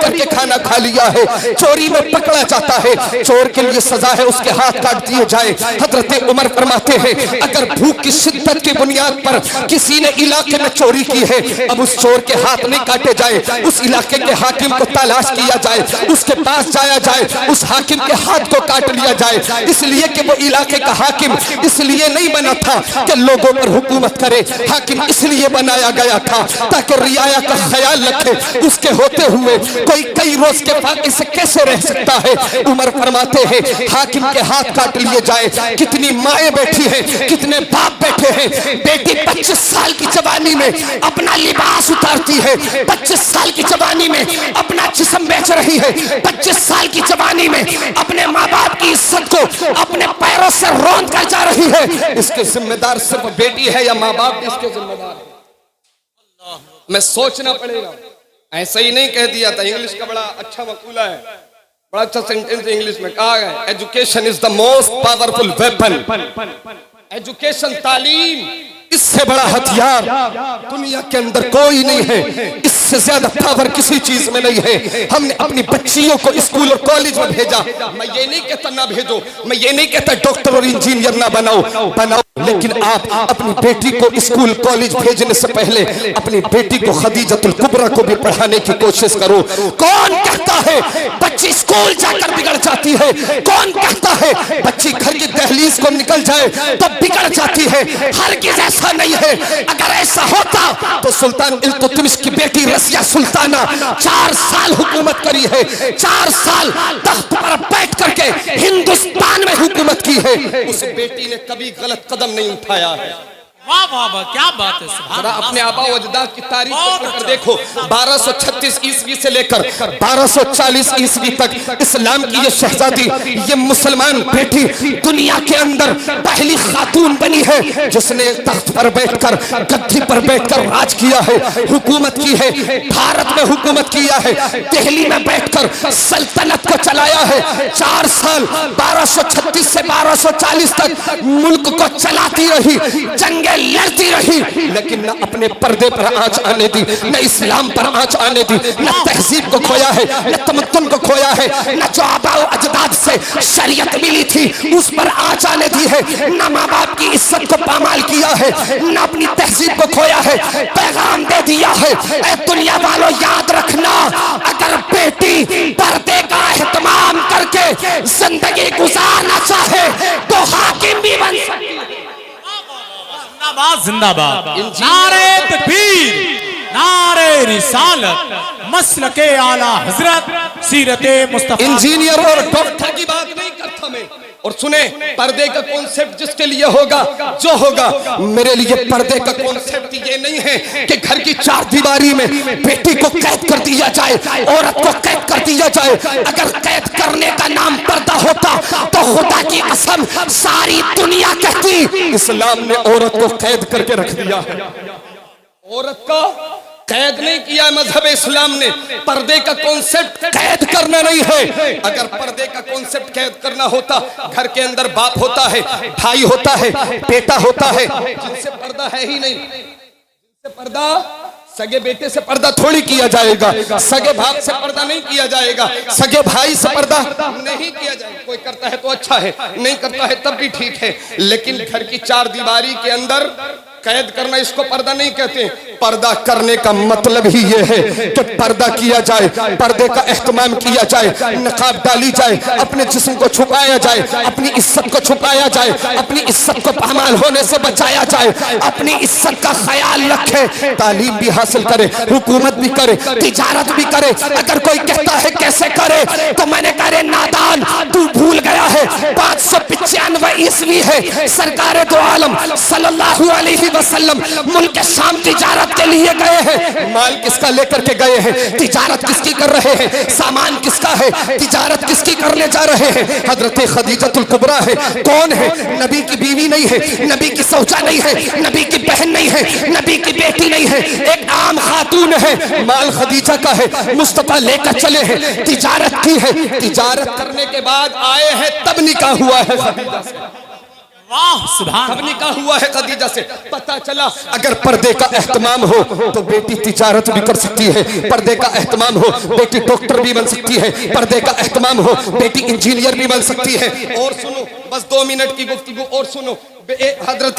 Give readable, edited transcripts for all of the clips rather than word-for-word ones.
کر کے کھانا کھا لیا ہے، چوری میں پکڑا جاتا ہے، چور کے لیے سزا ہے اس کے ہاتھ کاٹ دیے جائے۔ حضرت عمر فرماتے ہیں اگر بھوک کی شدت کی بنیاد پر کسی نے علاقے میں چوری کی ہے، اب اس چور کے ہاتھ نہیں کاٹے جائے، اس علاقے کے حاکم کو تلاش کیا جائے، اس کے پاس جایا جائے، اس حاکم کے ہاتھ کو کاٹ لیا جائے، اس لیے کہ وہ علاقے کا حاکم اس لیے نہیں بنا تھا کہ لوگوں پر حکومت کرے، حاکم اس لیے بنایا گیا تھا تاکہ رعایا کا خیال رکھے، اس کے ہوتے ہوئے کوئی کئی روز کے فاقے سے کیسے رہ سکتا ہے۔ عمر فرماتے ہیں حاکم کے ہاتھ کاٹ لیے جائے، کتنی مائیں بیٹھی ہیں، کتنے باپ بیٹھے ہیں، بیٹی 25 سال کی جوانی میں اپنا لباس اتارتی ہے، 25 سال کی جوانی میں اپنا جسم بیچ رہی ہے، 25 سال کی جوانی میں اپنے ماں باپ کی عزت کو اپنے پیروں سے روند کر جا رہی ہے۔ اس کے ذمہ دار صرف بیٹی ہے یا ماں باپ بھی اس کے ذمہ دار ہے؟ میں سوچنا پڑے گا، ایسا ہی نہیں کہہ دیا تھا۔ انگلش کا بڑا اچھا مقولہ ہے، بڑا اچھا سینٹنس انگلش میں کہا گیا ہے، education is the most powerful weapon. Education, تعلیم، اس سے بڑا ہتھیار دنیا کے اندر کوئی نہیں ہے، اس سے زیادہ پاور کسی چیز میں نہیں ہے۔ ہم نے اپنی بچیوں کو اسکول اور کالج میں بھیجا، میں یہ نہیں کہتا نہ بھیجو، میں یہ نہیں کہتا ڈاکٹر اور انجینئر نہ بناؤ، لیکن آپ اپنی بیٹی کو اسکول کالج بھیجنے سے پہلے اپنی بیٹی کو خدیجۃ الکبریٰ کو بھی پڑھانے کی کوشش کرو۔ کون کہتا ہے بچی اسکول جا کر بگڑ جاتی ہے؟ کون کہتا ہے بچی گھر کی دہلیز کو نکل جائے تو بگڑ جاتی ہے؟ ہرگز ایسا نہیں ہے۔ اگر ایسا ہوتا تو سلطان التتمش کی بیٹی رضیہ سلطانہ 4 سال حکومت کری ہے، 4 سال تخت پر بیٹھ کر کے ہندوستان میں حکومت کی ہے، اس بیٹی نے کبھی غلط قدم نہیں اٹھایا ہے۔ واہ واہ واہ، کیا بات ہے، سبحان ذرا اللہ۔ اپنے آبا و اجداد کی تاریخ کو پڑھ کر دیکھو، 1236 عیسوی سے لے کر 1240 عیسوی تک اسلام کی یہ شہزادی، یہ مسلمان بیٹی دنیا کے اندر پہلی خاتون بنی ہے جس نے تخت پر بیٹھ کر، گدی پر بیٹھ کر راج کیا ہے، حکومت کی ہے، بھارت میں حکومت کیا ہے، دہلی میں بیٹھ کر سلطنت کو چلایا ہے۔ 4 سال 1236 سے 1240 تک ملک کو چلاتی رہی، جنگیں لڑتی رہی، لیکن نہ اپنے پردے پر آنچ آنے دی، نہ اسلام پر آنچ آنے دی، نہ تہذیب کو کھویا ہے، نہ تمدن کو کھویا ہے، نہ جو آباء و اجداد سے شریعت ملی تھی اس پر آنچ آنے دی ہے، نہ ماں باپ کی عزت کو پامال کیا ہے، نہ اپنی تہذیب کو کھویا ہے۔ پیغام دے دیا ہے، اے دنیا والو یاد رکھنا، اگر بیٹی پردے کا اہتمام کر کے زندگی گزارنا چاہے تو حاکم بھی بن سکتی ہے۔ زندہ باد، نعرہ تکبیر، نعرہ رسالت، مسلک اعلیٰ حضرت، سیرت مصطفیٰ۔ انجینئر اور ڈاکٹر کی بات نہیں کرتا میں، اور سنیں پردے کا کانسیپٹ جس کے لیے ہوگا جو ہوگا، میرے لیے پردے کا کانسیپٹ یہ نہیں ہے کہ گھر کی 4 دیواری میں بیٹی کو قید کر دیا جائے، عورت کو قید کر دیا جائے۔ اگر قید کرنے کا نام پردہ ہوتا تو خدا کی قسم ساری دنیا کہتی اسلام نے عورت کو قید کر کے رکھ دیا ہے۔ عورت کا قید نہیں کیا مذہب اسلام نے، پردے کا کانسیپٹ قید کرنا نہیں ہے۔ اگر پردے کا کانسیپٹ قید کرنا ہوتا، گھر کے اندر باپ ہوتا ہے، بھائی ہوتا ہے، بیٹا ہوتا ہے، جن سے پردہ ہے ہی نہیں، جن سے پردہ، سگے بیٹے سے پردہ تھوڑی کیا جائے گا، سگے باپ سے پردہ نہیں کیا جائے گا، سگے بھائی سے پردہ نہیں کیا جائے گا۔ کوئی کرتا ہے تو اچھا ہے، نہیں کرتا ہے تب بھی ٹھیک ہے، لیکن گھر کی 4 دیواری کے اندر قید کرنا اس کو پردہ نہیں کہتے۔ پردہ کرنے کا مطلب ہی یہ ہے کہ پردہ کیا جائے، پردے کا اہتمام کیا جائے، نقاب ڈالی جائے، اپنے جسم کو چھپایا جائے، اپنی عزت کو چھپایا جائے، اپنی عزت کو پامال ہونے سے بچایا جائے، اپنی عزت کا خیال رکھے، تعلیم بھی حاصل کرے، حکومت بھی کرے، تجارت بھی کرے۔ اگر کوئی کہتا ہے کیسے کرے تو میں نے کہا نادان، تو بھول گیا ہے 595 عیسوی ہے، سرکار دو عالم صلی اللہ علیہ وسلم ملک شام تجارت کے لیے گئے ہیں۔ مال کس کا لے کر کے گئے ہیں؟ تجارت کس کی کر رہے ہیں؟ سامان کس کا ہے؟ تجارت کس کی کرنے جا رہے ہیں؟ حضرت خدیجۃ الکبریٰ ہے۔ کون ہے؟ نبی کی بیوی نہیں ہے، نبی کی زوجہ نہیں ہے، نبی کی بہن نہیں ہے، نبی کی بیٹی نہیں ہے، ایک عام خاتون ہے۔ مال خدیجہ کا ہے، مصطفیٰ لے کر چلے ہیں، تجارت کی ہے، تجارت کرنے کے بعد آئے ہیں تب نکاح ہوا ہے خدیجہ سے۔ वाह सुभान कब निकाह हुआ है खदीजा से? पता चला अगर पर्दे का एहतमाम हो तो बेटी तिजारत भी कर सकती है, पर्दे का एहतमाम हो बेटी डॉक्टर भी बन सकती है, पर्दे का एहतमाम हो बेटी इंजीनियर भी बन सकती है। और सुनो, बस 2 मिनट की गुफ्तगू और सुनो। हजरत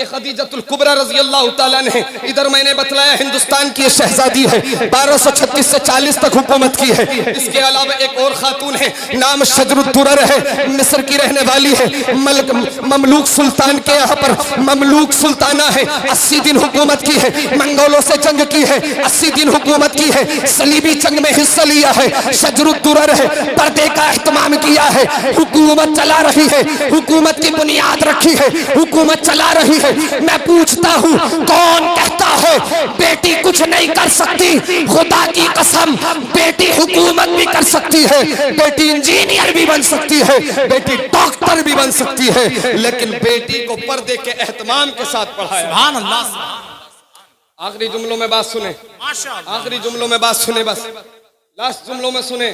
खदीजतुल कुबरा रज़ी अल्लाह ताला ने, इधर मैंने बतलाया हिंदुस्तान की शहजादी है, 1236 से 40 तक हुकूमत की है। इसके अलावा एक और खातून है, नाम शजरुद्दुरर है, मिस्र की रहने वाली है, ममलूक सुल्तान के यहाँ पर ममलूक सुल्ताना है, 80 दिन हुकूमत की है, मंगोलों से जंग की है, 80 दिन हुकूमत की है, सलीबी जंग में हिस्सा लिया है, शजरुद्दुरर है, पर्दे का एहतमाम किया है, हुकूमत चला रही है, हुकूमत की बुनियाद रखी है, हुकूमत चला रही है। मैं पूछता हूँ, कौन कहता है बेटी कुछ नहीं कर सकती? खुदा की कसम, बेटी हुकूमत भी कर सकती है, बेटी इंजीनियर भी बन सकती है, बेटी डॉक्टर भी बन सकती है, लेकिन बेटी को पर्दे के एहतमाम के साथ पढ़ाया। सुभान अल्लाह। आखिरी जुमलों में बात सुने, माशाअल्लाह। आखिरी जुमलों में बात सुने, बस लास्ट जुमलों में सुने।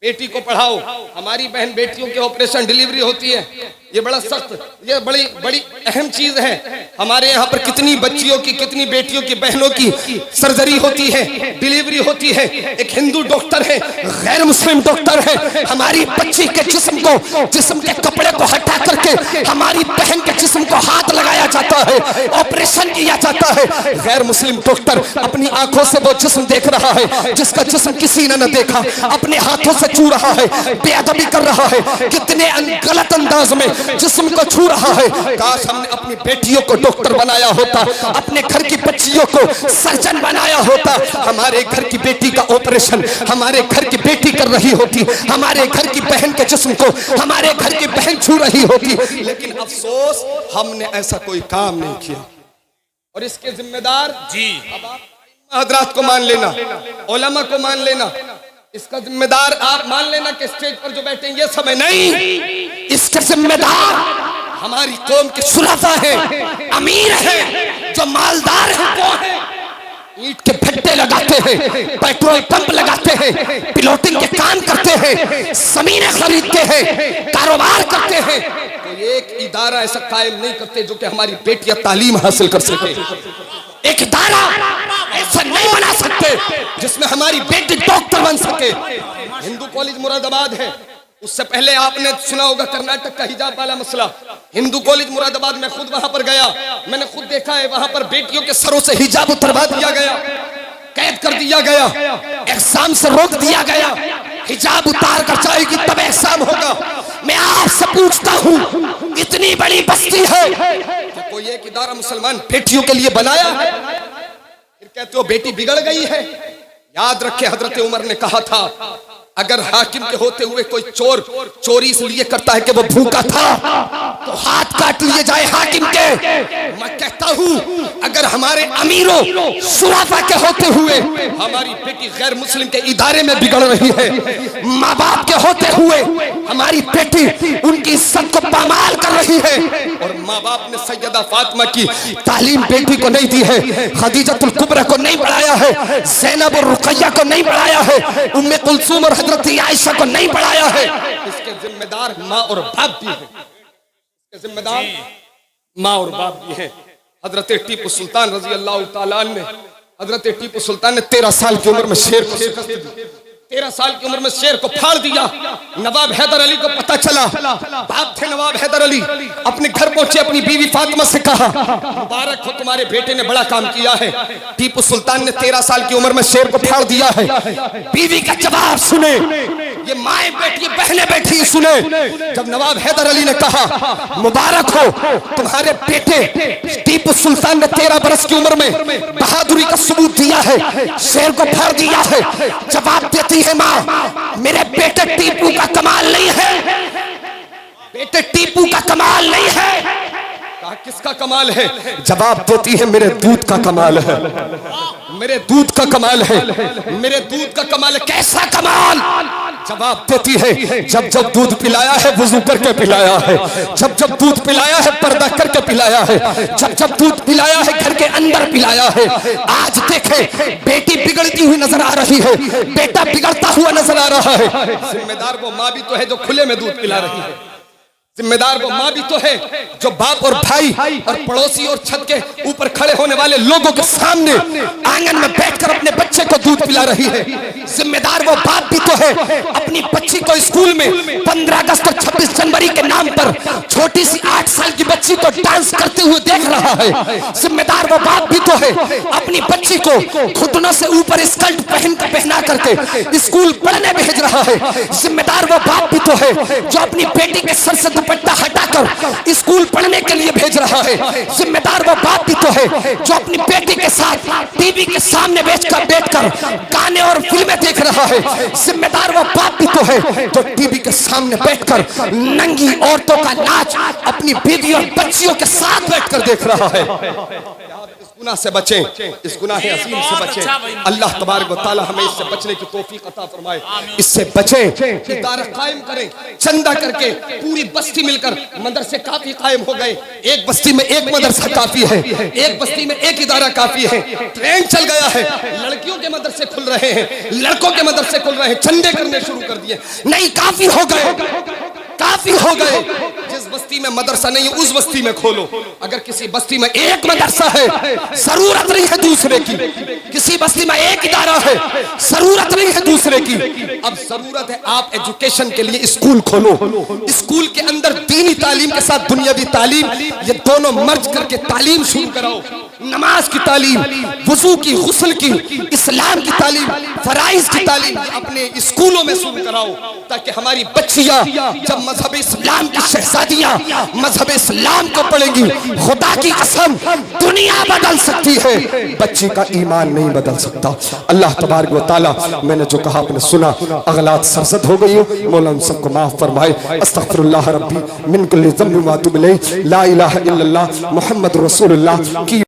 बेटी को पढ़ाओ। हमारी बहन बेटियों के ऑपरेशन डिलीवरी होती है, ये बड़ा सख्त, ये बड़ी बड़ी अहम चीज है। हमारे यहाँ पर कितनी बच्चियों की, कितनी बेटियों की, बहनों की सर्जरी होती है, डिलीवरी होती है। एक हिंदू डॉक्टर है, गैर मुस्लिम डॉक्टर है, हमारी बच्ची के जिस्म के कपड़े को हटा करके हमारी बहन के जिस्म को हाथ लगाया जाता है, ऑपरेशन किया जाता है। गैर मुस्लिम डॉक्टर अपनी आंखों से वो जिस्म देख रहा है जिसका जिस्म किसी ने न देखा, अपने हाथों से छू रहा है, बेअदबी कर रहा है, कितने गलत अंदाज में जिस्म को छू रहा है। काश हमने अपनी बेटियों को डॉक्टर बनाया होता, अपने घर की बच्चियों को सर्जन बनाया होता। हमारे घर की बेटी का ऑपरेशन हमारे घर की बेटी कर रही होती, हमारे घर की बहन के जिस्म को हमारे घर की बहन छू रही होती। लेकिन अफसोस हमने ऐसा कोई काम नहीं किया, और इसके जिम्मेदार जी अब आप हजरात को मान लेना, उलमा को मान लेना, इसका जिम्मेदार आप मान लेना कि स्टेज पर जो बैठे ये सब नहीं, इसके जिम्मेदार हमारी कौम के सुलफा है, अमीर है, जो मालदार है, वो है। ईंट के भट्टे लगाते हैं, पेट्रोल पंप लगाते हैं, पिलोटिंग के काम करते हैं, जमीनें खरीदते हैं, कारोबार करते हैं, तो एक इदारा ऐसा कायम नहीं करते जो कि हमारी बेटियां तालीम हासिल कर सके। एक इदारा ऐसा नहीं बना सकते जिसमें हमारी बेटी डॉक्टर बन सके। हिंदू कॉलेज मुरादाबाद है, उससे पहले आपने सुना होगा कर्नाटक का हिजाब वाला मसला। हिंदू कॉलेज मुरादाबाद में खुद वहां पर गया, मैंने खुद देखा है, वहां पर बेटियों के सरों से हिजाब उतरवा दिया गया, कैद कर दिया गया, एग्जाम से रोक दिया गया। हिजाब उतार कर जाएगी तब एग्जाम होगा। मैं आपसे पूछता हूँ, इतनी बड़ी बस्ती है तो कोई एक इदारा मुसलमान बेटियों के लिए बनाया है? फिर कहते हो बेटी बिगड़ गई है। याद रखे, हजरत उमर ने कहा था, अगर हाकिम के होते हुए कोई चोर चोरी इसलिए करता है कि वो भूखा था तो हाथ काट लिए जाए हाकिम के। मैं कहता हूँ, अगर हमारे अमीरों सुराफा के होते हुए हमारी बेटी गैर मुस्लिम के इदारे में बिगड़ रही है, माँ बाप के होते हुए हमारी बेटी उनकी इज्जत को पामाल कर रही है, और माँ बाप ने सैयदा फातिमा की तालीम बेटी को नहीं दी है, खदीजतुल कुबरा को नहीं पढ़ाया है, ज़ैनब और रुक़ैया को नहीं पढ़ाया है, उम्मे कुलसूम और हजरत आयशा को नहीं पढ़ाया है, इसके जिम्मेदार माँ और बाप भी हैं, इसके जिम्मेदार माँ और बाप भी हैं। हजरत टीपू सुल्तान रजी अल्लाह ताला अन्हु, हजरत टीपू सुल्तान ने 13 साल की उम्र में शेर को शिकस्त दी, 13 साल की उम्र में शेर को फाड़ दिया। नवाब हैदर अली को पता चला, बाप थे नवाब हैदर अली, अपने घर पहुंचे, अपनी बीवी फातिमा से कहा, मुबारक हो तुम्हारे बेटे ने बड़ा काम किया है। टीपू सुल्तान ने 13 साल की उम्र में शेर को फाड़ दिया है। बीवी का जवाब सुने, ये माएं बैठी, बहनें बैठी, सुने। जब नवाब हैदर अली ने कहा, मुबारक हो तुम्हारे बेटे टीपू सुल्तान ने 13 बरस की उम्र में बहादुरी का सबूत दिया है, शेर को फाड़ दिया है। जवाब देती है माँ, मेरे बेटे टीपू का कमाल नहीं है, बेटे टीपू का कमाल नहीं है। कहा किसका कमाल है? जवाब देती है, मेरे दूध का कमाल है, मेरे दूध का कमाल है, मेरे दूध का कमाल है। कैसा कमाल? जवाब देती है, जब जब दूध पिलाया है वुजू करके पिलाया है, जब जब दूध पिलाया है पर्दा करके पिलाया है, जब जब दूध पिलाया है घर के अंदर पिलाया है। आज देखे बेटी बिगड़ती हुई नजर आ रही है, बेटा बिगड़ता हुआ नजर आ रहा है। जिम्मेदार वो माँ भी तो है जो खुले में दूध पिला रही है। जिम्मेदार वो माँ भी तो है जो बाप और भाई और पड़ोसी और छत के ऊपर खड़े होने वाले लोगों के सामने आंगन में बैठकर अपने बच्चे को दूध पिला रही है। जिम्मेदार वो बाप भी तो है अपनी बच्ची को स्कूल में 15 अगस्त और 26 जनवरी के नाम पर छोटी सी 8 साल की बच्ची को डांस करते हुए देख रहा है। जिम्मेदार वो बाप भी तो है अपनी बच्ची को घुटनों से ऊपर स्कर्ट पहना करके स्कूल पढ़ने भेज रहा है। जिम्मेदार वो बाप भी तो है जो अपनी बेटी के सर से दुपट्टा हटाकर स्कूल पढ़ने के लिए भेज रहा है। जिम्मेदार वो बाप भी तो है जो अपनी बेटी के साथ टीवी के सामने बैठकर गाने और फिल्में देख रहा है। जिम्मेदार वो बाप भी तो है जो टीवी के सामने बैठकर नंगी औरतों का नाच अपनी बीवी और बच्चियों के साथ बैठकर देख रहा है। इस गुनाह से बचें, इस गुनाह अजीम से बचें। अल्लाह तबारक व तआला हमें इससे बचने की तौफीक अता फरमाए। इससे बचें, इदारा कायम करें, चंदा करके पूरी बस्ती मिलकर मदरसे काफी कायम हो गए। एक बस्ती में एक मदरसा काफी है, एक बस्ती में एक इदारा काफी है। ट्रेंड चल गया है, लड़कियों के मदरसे खुल रहे हैं, लड़कों के मदरसे खुल रहे हैं, चंदे करने शुरू कर दिए। नहीं, काफी हो गए, काफी हो गए। जिस बस्ती में मदरसा नहीं है उस बस्ती में खोलो। अगर किसी बस्ती में एक मदरसा है, जरूरत नहीं है दूसरे की। किसी बस्ती में एक इदारा है, जरूरत नहीं है दूसरे की। अब जरूरत है आप एजुकेशन के लिए स्कूल खोलो। स्कूल के अंदर दीनी तालीम के साथ दुनियावी तालीम, ये दोनों मर्ज करके तालीम शुरू कराओ। नमाज की तालीम, वुजू की, गुस्ल की, इस्लाम की तालीम, फराइज की तालीम अपने स्कूलों में शुरू कराओ, ताकि हमारी बच्चियां जब मजहब इस्लाम की शहजादियां मजहब इस्लाम को पढ़ेंगी, खुदा की कसम दुनिया बदल सकती है, बच्ची का ईमान नहीं बदल सकता। अल्लाह तबारक व तआला, मैंने जो कहा आपने सुना, अगलात सरजद हो गई हो, मौला उन सबको माफ फरमाए। अस्तगफिरुल्लाह रब्बी मिन कुल्लि ज़ंबिन व अतूबु इलैह। ला इलाहा इल्लल्लाह मुहम्मद रसूलुल्लाह की